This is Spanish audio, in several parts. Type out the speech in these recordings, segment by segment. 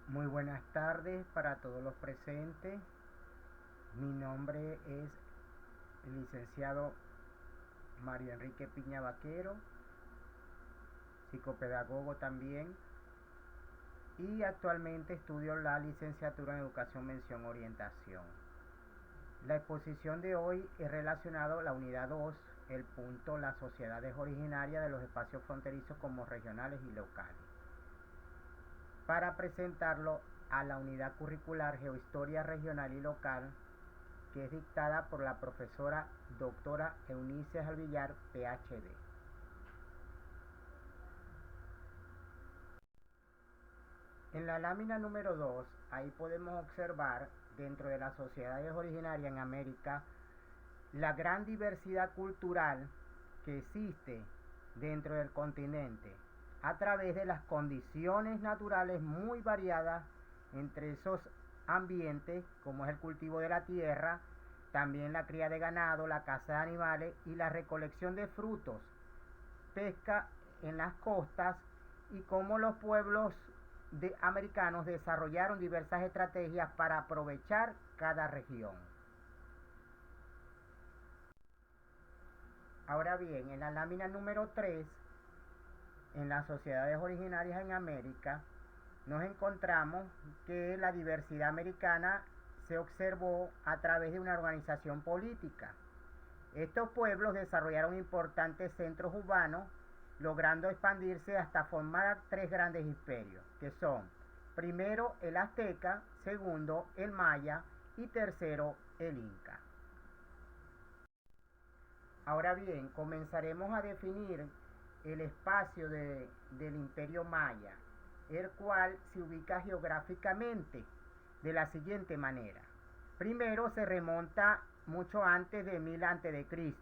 Muy buenas tardes para todos los presentes. Mi nombre es el licenciado Mario Enrique Piña Vaquero, psicopedagogo también, y actualmente estudio la licenciatura en Educación Mención Orientación. La exposición de hoy es relacionada a la unidad 2, el punto las sociedades originarias de los espacios fronterizos como regionales y locales. Para presentarlo a la unidad curricular Geohistoria Regional y Local, que es dictada por la profesora doctora Eunice Alvillar, PhD. En la lámina número 2, ahí podemos observar, dentro de las sociedades originarias en América, la gran diversidad cultural que existe dentro del continente, a través de las condiciones naturales muy variadas entre esos ambientes, como es el cultivo de la tierra, también la cría de ganado, la caza de animales y la recolección de frutos, pesca en las costas, y cómo los pueblos americanos desarrollaron diversas estrategias para aprovechar cada región. Ahora bien, en la lámina número 3, en las sociedades originarias en América, nos encontramos que la diversidad americana se observó a través de una organización política. Estos pueblos desarrollaron importantes centros urbanos, logrando expandirse hasta formar tres grandes imperios, que son, primero, el azteca, segundo, el maya y tercero, el inca. Ahora bien, comenzaremos a definir el espacio del imperio maya, el cual se ubica geográficamente de la siguiente manera. Primero se remonta mucho antes de 1000 a.C.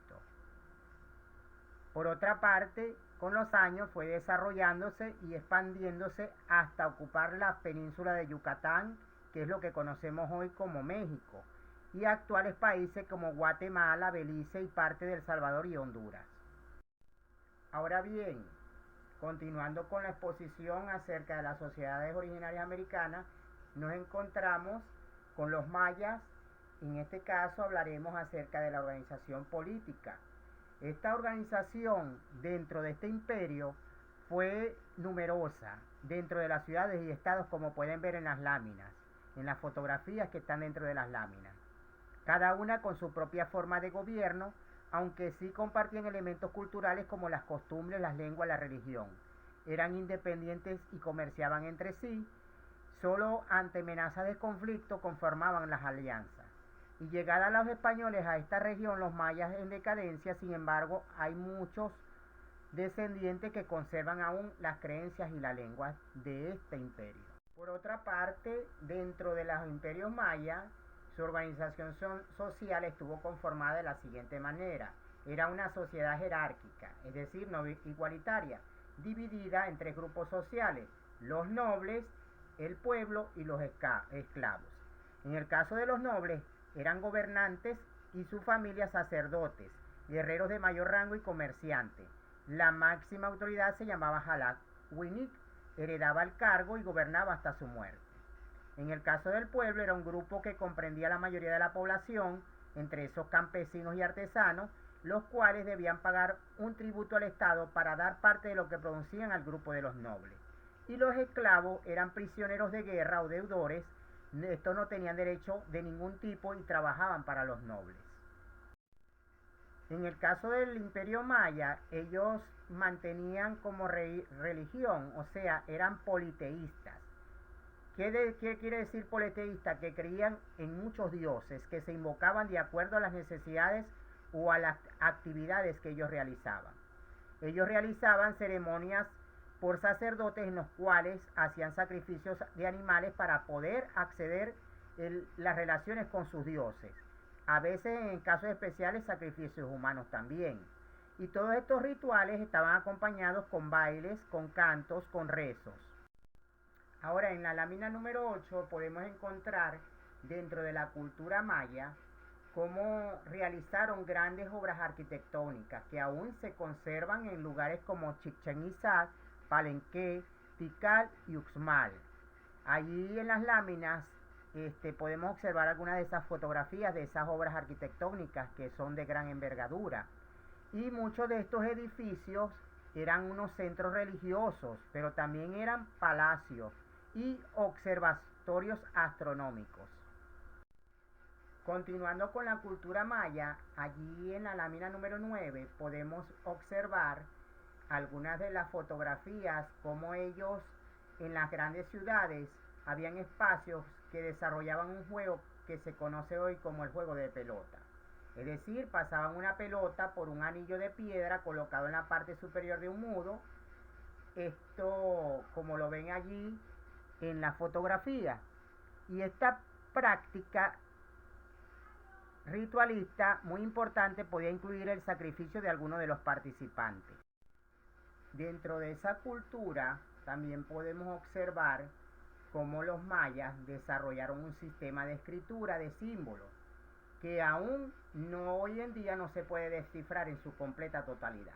Por otra parte, con los años fue desarrollándose y expandiéndose hasta ocupar la península de Yucatán, que es lo que conocemos hoy como México, y actuales países como Guatemala, Belice y parte de El Salvador y Honduras. Ahora bien, continuando con la exposición acerca de las sociedades originarias americanas, nos encontramos con los mayas. En este caso hablaremos acerca de la organización política. Esta organización dentro de este imperio fue numerosa dentro de las ciudades y estados, como pueden ver en las láminas, en las fotografías que están dentro de las láminas. Cada una con su propia forma de gobierno, aunque sí compartían elementos culturales como las costumbres, las lenguas, la religión. Eran independientes y comerciaban entre sí. Solo ante amenazas de conflicto conformaban las alianzas. Y llegada a los españoles a esta región, los mayas en decadencia, sin embargo, hay muchos descendientes que conservan aún las creencias y la lengua de este imperio. Por otra parte, dentro de los imperios mayas, su organización social estuvo conformada de la siguiente manera. Era una sociedad jerárquica, es decir, no igualitaria, dividida en tres grupos sociales: los nobles, el pueblo y los esclavos. En el caso de los nobles, eran gobernantes y sus familias sacerdotes, guerreros de mayor rango y comerciantes. La máxima autoridad se llamaba Jalak Winik, heredaba el cargo y gobernaba hasta su muerte. En el caso del pueblo, era un grupo que comprendía la mayoría de la población, entre esos campesinos y artesanos, los cuales debían pagar un tributo al Estado para dar parte de lo que producían al grupo de los nobles. Y los esclavos eran prisioneros de guerra o deudores. Estos no tenían derecho de ningún tipo y trabajaban para los nobles. En el caso del imperio maya, ellos mantenían como religión, o sea, eran politeístas. ¿Qué quiere decir politeísta? Que creían en muchos dioses que se invocaban de acuerdo a las necesidades o a las actividades que ellos realizaban. Ellos realizaban ceremonias por sacerdotes en los cuales hacían sacrificios de animales para poder acceder a las relaciones con sus dioses. A veces, en casos especiales, sacrificios humanos también. Y todos estos rituales estaban acompañados con bailes, con cantos, con rezos. Ahora, en la lámina número 8 podemos encontrar dentro de la cultura maya cómo realizaron grandes obras arquitectónicas que aún se conservan en lugares como Chichén Itzá, Palenque, Tikal y Uxmal. Allí en las láminas podemos observar algunas de esas fotografías de esas obras arquitectónicas que son de gran envergadura. Y muchos de estos edificios eran unos centros religiosos, pero también eran palacios y observatorios astronómicos. Continuando con la cultura maya, allí en la lámina número 9 podemos observar algunas de las fotografías, como ellos en las grandes ciudades habían espacios que desarrollaban un juego que se conoce hoy como el juego de pelota. Es decir, pasaban una pelota por un anillo de piedra colocado en la parte superior de un muro. Esto, como lo ven allí en la fotografía. Y esta práctica ritualista muy importante podía incluir el sacrificio de alguno de los participantes. Dentro de esa cultura también podemos observar cómo los mayas desarrollaron un sistema de escritura de símbolos que aún hoy en día no se puede descifrar en su completa totalidad.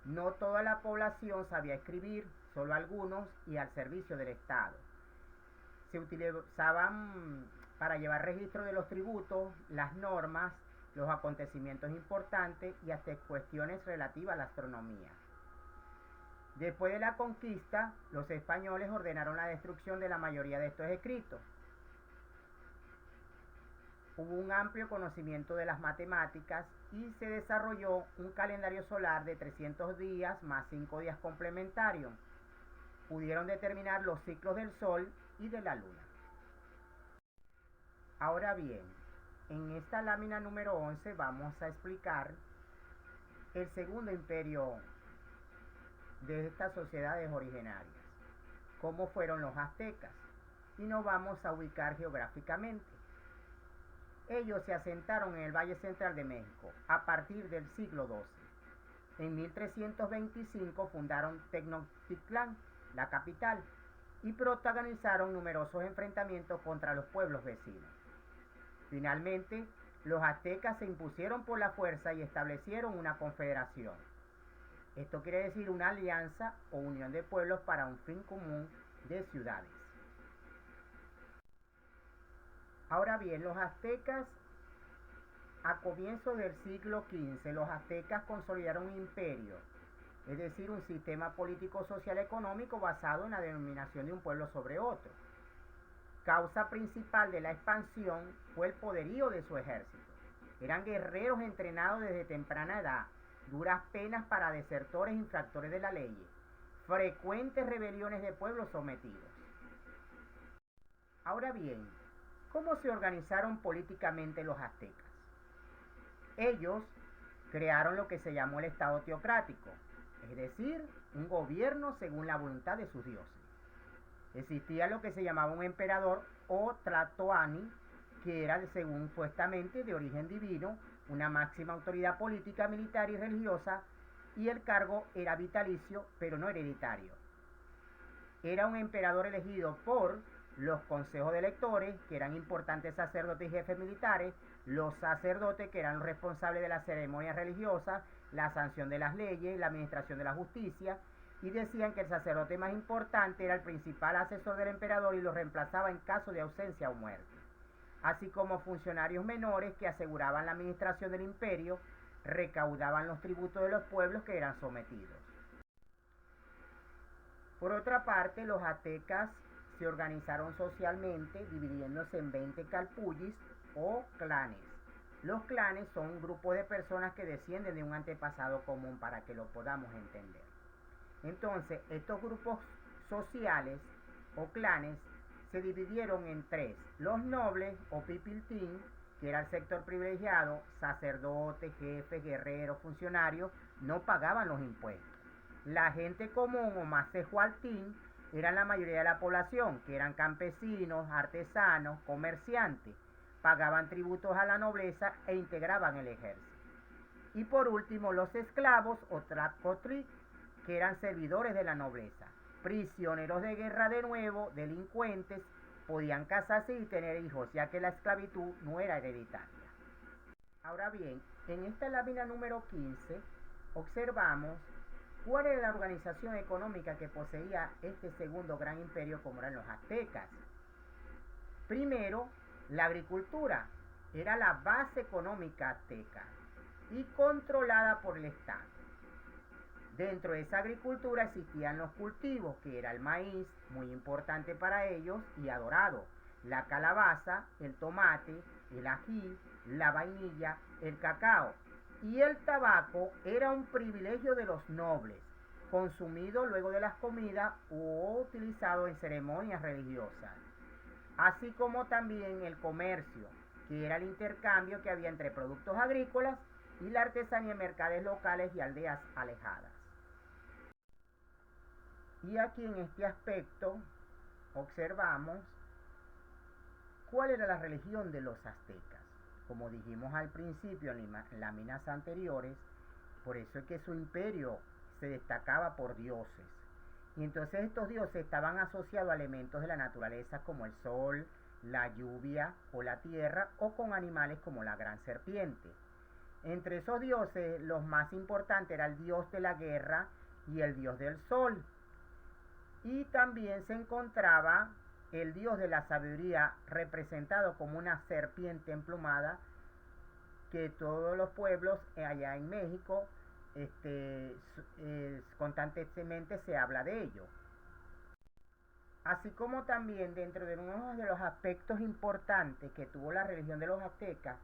No toda la población sabía escribir, solo algunos y al servicio del Estado. Se utilizaban para llevar registro de los tributos, las normas, los acontecimientos importantes y hasta cuestiones relativas a la astronomía. Después de la conquista, los españoles ordenaron la destrucción de la mayoría de estos escritos. Hubo un amplio conocimiento de las matemáticas y se desarrolló un calendario solar de 300 días más 5 días complementarios. Pudieron determinar los ciclos del Sol y de la Luna. Ahora bien, en esta lámina número 11 vamos a explicar el segundo imperio de estas sociedades originarias, cómo fueron los aztecas, y nos vamos a ubicar geográficamente. Ellos se asentaron en el Valle Central de México a partir del siglo XII. En 1325 fundaron Tenochtitlán, la capital, y protagonizaron numerosos enfrentamientos contra los pueblos vecinos. Finalmente, los aztecas se impusieron por la fuerza y establecieron una confederación. Esto quiere decir una alianza o unión de pueblos para un fin común de ciudades. Ahora bien, los aztecas, a comienzos del siglo XV, los aztecas consolidaron un imperio, es decir, un sistema político, social, económico basado en la denominación de un pueblo sobre otro. Causa principal de la expansión fue el poderío de su ejército. Eran guerreros entrenados desde temprana edad, duras penas para desertores e infractores de la ley, frecuentes rebeliones de pueblos sometidos. Ahora bien, ¿cómo se organizaron políticamente los aztecas? Ellos crearon lo que se llamó el Estado teocrático, es decir, un gobierno según la voluntad de sus dioses. Existía lo que se llamaba un emperador o Tlatoani, que era, según supuestamente, de origen divino, una máxima autoridad política, militar y religiosa, y el cargo era vitalicio, pero no hereditario. Era un emperador elegido por los consejos de electores, que eran importantes sacerdotes y jefes militares, los sacerdotes, que eran los responsables de las ceremonias religiosas, la sanción de las leyes, la administración de la justicia, y decían que el sacerdote más importante era el principal asesor del emperador y lo reemplazaba en caso de ausencia o muerte, así como funcionarios menores que aseguraban la administración del imperio, recaudaban los tributos de los pueblos que eran sometidos. Por otra parte, los aztecas se organizaron socialmente dividiéndose en 20 calpullis o clanes. Los clanes son un grupo de personas que descienden de un antepasado común, para que lo podamos entender. Entonces, estos grupos sociales o clanes se dividieron en tres: los nobles o pipiltín, que era el sector privilegiado, sacerdotes, jefes, guerreros, funcionarios, no pagaban los impuestos. La gente común o macehualtín eran la mayoría de la población, que eran campesinos, artesanos, comerciantes, pagaban tributos a la nobleza e integraban el ejército. Y por último, los esclavos o tlacotli, que eran servidores de la nobleza, prisioneros de guerra de nuevo, delincuentes, podían casarse y tener hijos, ya que la esclavitud no era hereditaria. Ahora bien, en esta lámina número 15 observamos ¿Cuál era la organización económica que poseía este segundo gran imperio como eran los aztecas? Primero, la agricultura era la base económica azteca y controlada por el Estado. Dentro de esa agricultura existían los cultivos, que era el maíz, muy importante para ellos y adorado, la calabaza, el tomate, el ají, la vainilla, el cacao. Y el tabaco era un privilegio de los nobles, consumido luego de las comidas o utilizado en ceremonias religiosas. Así como también el comercio, que era el intercambio que había entre productos agrícolas y la artesanía en mercados locales y aldeas alejadas. Y aquí en este aspecto observamos cuál era la religión de los aztecas. Como dijimos al principio en láminas anteriores, por eso es que su imperio se destacaba por dioses. Y entonces estos dioses estaban asociados a elementos de la naturaleza como el sol, la lluvia o la tierra, o con animales como la gran serpiente. Entre esos dioses, los más importantes era el dios de la guerra y el dios del sol. Y también se encontraba el dios de la sabiduría, representado como una serpiente emplumada, que todos los pueblos allá en México constantemente se habla de ello. Así como también dentro de uno de los aspectos importantes que tuvo la religión de los aztecas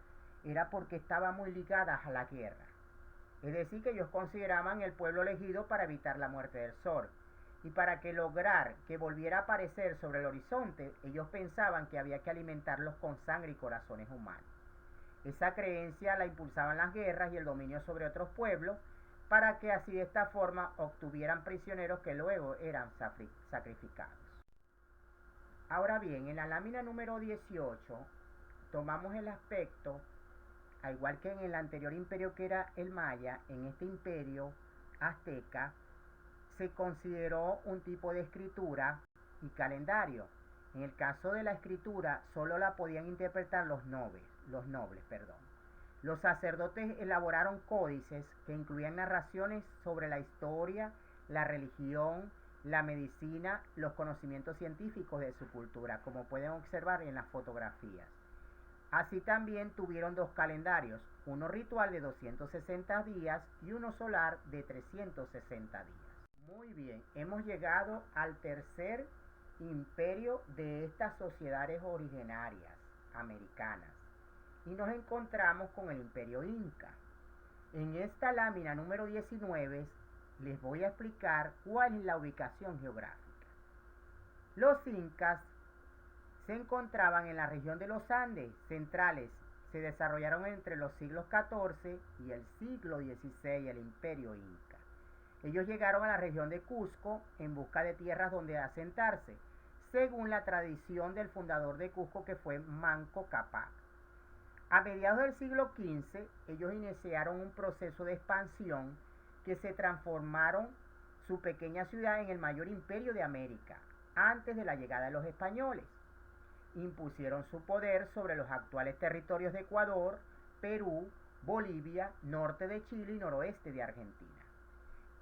era porque estaba muy ligada a la guerra. Es decir, que ellos consideraban el pueblo elegido para evitar la muerte del sol. Y para que lograr que volviera a aparecer sobre el horizonte, ellos pensaban que había que alimentarlos con sangre y corazones humanos. Esa creencia la impulsaban las guerras y el dominio sobre otros pueblos, para que así de esta forma obtuvieran prisioneros que luego eran sacrificados. Ahora bien, en la lámina número 18 tomamos el aspecto, al igual que en el anterior imperio que era el maya, en este imperio azteca se consideró un tipo de escritura y calendario. En el caso de la escritura solo la podían interpretar los nobles. Los sacerdotes elaboraron códices que incluían narraciones sobre la historia, la religión, la medicina, los conocimientos científicos de su cultura, como pueden observar en las fotografías. Así también tuvieron dos calendarios, uno ritual de 260 días y uno solar de 360 días. Muy bien, hemos llegado al tercer imperio de estas sociedades originarias americanas y nos encontramos con el imperio inca. En esta lámina número 19 les voy a explicar cuál es la ubicación geográfica. Los incas se encontraban en la región de los Andes centrales. Se desarrollaron entre los siglos XIV y el siglo XVI el imperio inca. Ellos llegaron a la región de Cusco en busca de tierras donde asentarse, según la tradición del fundador de Cusco, que fue Manco Cápac. A mediados del siglo XV, ellos iniciaron un proceso de expansión que se transformaron su pequeña ciudad en el mayor imperio de América, antes de la llegada de los españoles. Impusieron su poder sobre los actuales territorios de Ecuador, Perú, Bolivia, norte de Chile y noroeste de Argentina.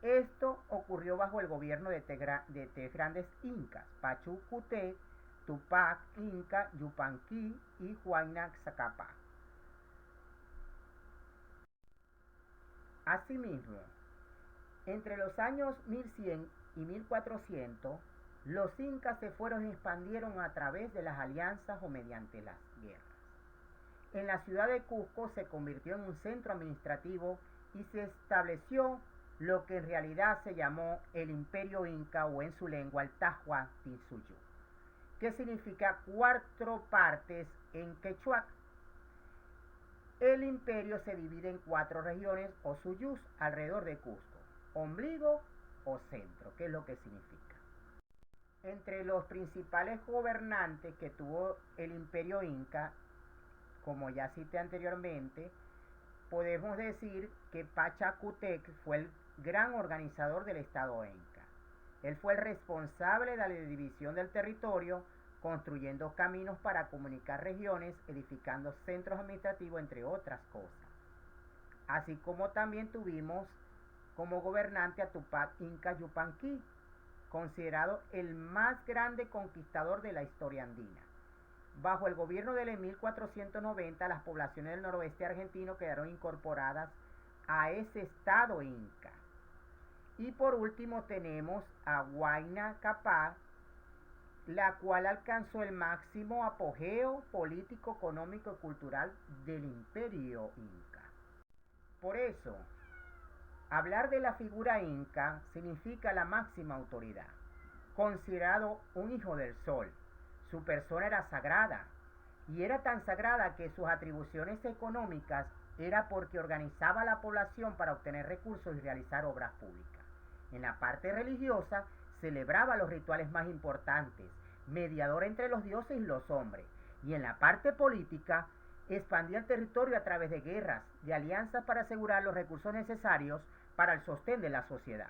Esto ocurrió bajo el gobierno de tres grandes incas, Pachacútec, Tupac Inca, Yupanqui y Huayna Zacapa. Asimismo, entre los años 1100 y 1400, los incas se fueron y expandieron a través de las alianzas o mediante las guerras. En la ciudad de Cusco se convirtió en un centro administrativo y se estableció lo que en realidad se llamó el Imperio Inca, o en su lengua el Tahuantinsuyo, que significa cuatro partes en quechua. El imperio se divide en cuatro regiones o suyus alrededor de Cusco, ombligo o centro, que es lo que significa. Entre los principales gobernantes que tuvo el imperio inca, como ya cité anteriormente, podemos decir que Pachacútec fue el gran organizador del estado inca. Él fue el responsable de la división del territorio, construyendo caminos para comunicar regiones, edificando centros administrativos, entre otras cosas. Así como también tuvimos como gobernante a Tupac Inca Yupanqui, considerado el más grande conquistador de la historia andina. Bajo el gobierno de él en 1490, las poblaciones del noroeste argentino quedaron incorporadas a ese estado inca. Y por último tenemos a Huayna Capac, la cual alcanzó el máximo apogeo político, económico y cultural del imperio inca. Por eso, hablar de la figura inca significa la máxima autoridad, considerado un hijo del sol. Su persona era sagrada, y era tan sagrada que sus atribuciones económicas era porque organizaba a la población para obtener recursos y realizar obras públicas. En la parte religiosa, celebraba los rituales más importantes, mediador entre los dioses y los hombres, y en la parte política, expandía el territorio a través de guerras, de alianzas para asegurar los recursos necesarios para el sostén de la sociedad.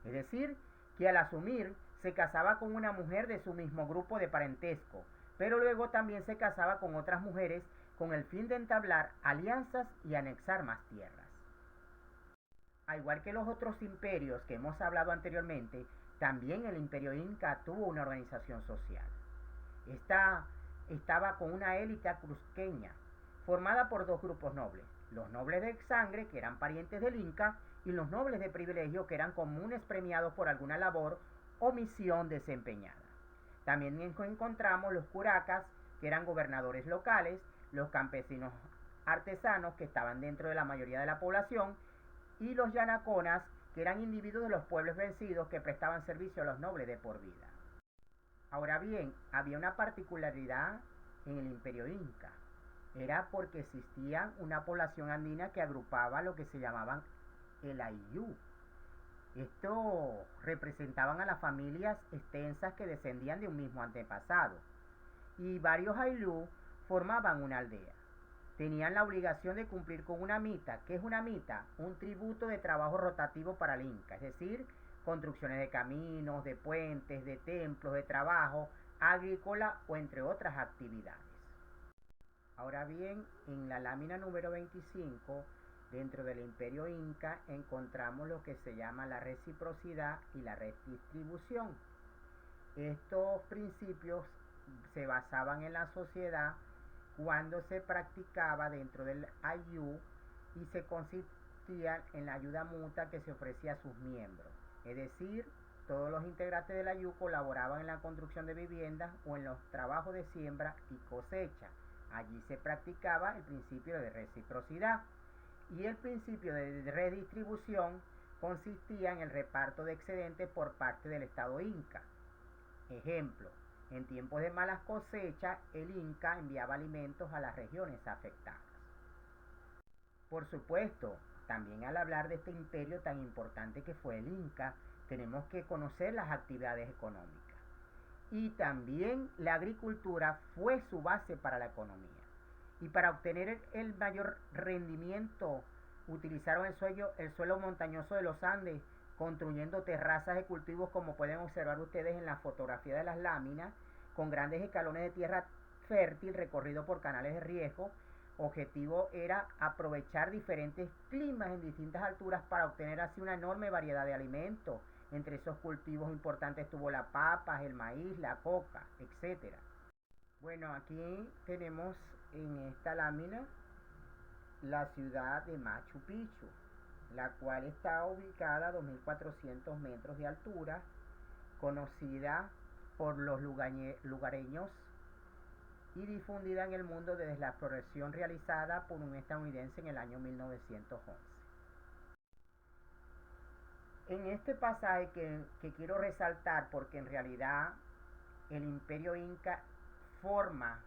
Es decir, que al asumir se casaba con una mujer de su mismo grupo de parentesco, pero luego también se casaba con otras mujeres con el fin de entablar alianzas y anexar más tierras. Al igual que los otros imperios que hemos hablado anteriormente, también el imperio inca tuvo una organización social. Esta estaba con una élite cusqueña, formada por dos grupos nobles, los nobles de sangre, que eran parientes del inca, y los nobles de privilegio, que eran comunes premiados por alguna labor o misión desempeñada. También encontramos los curacas, que eran gobernadores locales, los campesinos artesanos, que estaban dentro de la mayoría de la población, y los yanaconas, que eran individuos de los pueblos vencidos que prestaban servicio a los nobles de por vida. Ahora bien, había una particularidad en el imperio inca. Era porque existía una población andina que agrupaba lo que se llamaban el Ayllu. Esto representaban a las familias extensas que descendían de un mismo antepasado. Y varios Ayllu formaban una aldea. Tenían la obligación de cumplir con una mita. ¿Qué es una mita? Un tributo de trabajo rotativo para el inca, es decir, construcciones de caminos, de puentes, de templos, de trabajo agrícola o entre otras actividades. Ahora bien, en la lámina número 25, dentro del imperio inca, encontramos lo que se llama la reciprocidad y la redistribución. Estos principios se basaban en la sociedad cuando se practicaba dentro del Ayllu y se consistía en la ayuda mutua que se ofrecía a sus miembros. Es decir, todos los integrantes del Ayllu colaboraban en la construcción de viviendas o en los trabajos de siembra y cosecha. Allí se practicaba el principio de reciprocidad. Y el principio de redistribución consistía en el reparto de excedentes por parte del Estado inca. Ejemplo, en tiempos de malas cosechas, el inca enviaba alimentos a las regiones afectadas. Por supuesto, también al hablar de este imperio tan importante que fue el inca, tenemos que conocer las actividades económicas. Y también la agricultura fue su base para la economía. Y para obtener el mayor rendimiento, utilizaron el suelo montañoso de los Andes, construyendo terrazas de cultivos, como pueden observar ustedes en la fotografía de las láminas, con grandes escalones de tierra fértil recorrido por canales de riego. Objetivo era aprovechar diferentes climas en distintas alturas para obtener así una enorme variedad de alimentos. Entre esos cultivos importantes estuvo la papa, el maíz, la coca, etc. Bueno, aquí tenemos en esta lámina la ciudad de Machu Picchu, la cual está ubicada a 2.400 metros de altura, conocida por los lugareños y difundida en el mundo desde la exploración realizada por un estadounidense en el año 1911. En este pasaje que quiero resaltar, porque en realidad el imperio inca forma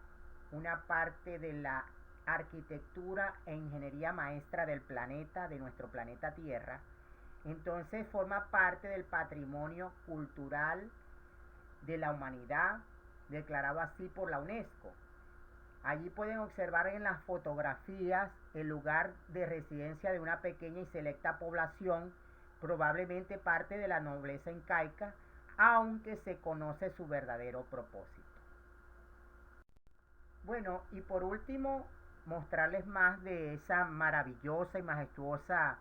una parte de la arquitectura e ingeniería maestra del planeta, de nuestro planeta Tierra, entonces forma parte del patrimonio cultural de la humanidad, declarado así por la UNESCO. Allí pueden observar en las fotografías el lugar de residencia de una pequeña y selecta población, probablemente parte de la nobleza incaica, aunque se conoce su verdadero propósito. Bueno, y por último, mostrarles más de esa maravillosa y majestuosa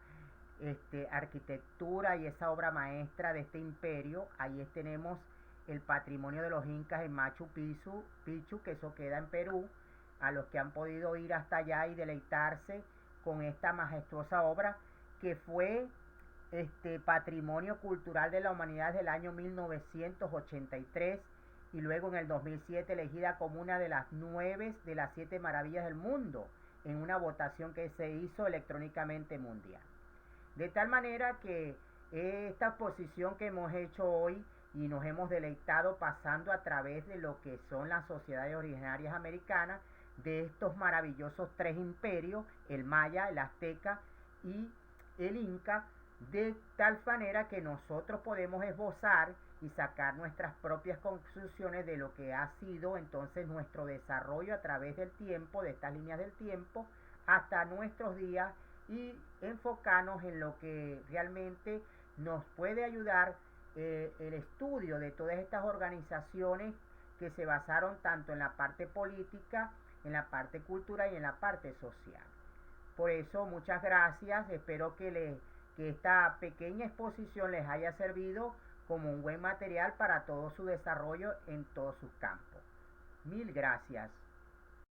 arquitectura y esa obra maestra de este imperio. Ahí tenemos el patrimonio de los incas en Machu Picchu, que eso queda en Perú, a los que han podido ir hasta allá y deleitarse con esta majestuosa obra que fue patrimonio cultural de la humanidad desde el año 1983 y luego en el 2007 elegida como una de las 9 de las 7 maravillas del mundo en una votación que se hizo electrónicamente mundial. De tal manera que esta exposición que hemos hecho hoy y nos hemos deleitado pasando a través de lo que son las sociedades originarias americanas, de estos maravillosos 3 imperios, el maya, el azteca y el inca, de tal manera que nosotros podemos esbozar y sacar nuestras propias conclusiones de lo que ha sido entonces nuestro desarrollo a través del tiempo, de estas líneas del tiempo, hasta nuestros días, y enfocarnos en lo que realmente nos puede ayudar el estudio de todas estas organizaciones que se basaron tanto en la parte política, en la parte cultural y en la parte social. Por eso, muchas gracias. Espero que esta pequeña exposición les haya servido como un buen material para todo su desarrollo en todos sus campos. Mil gracias.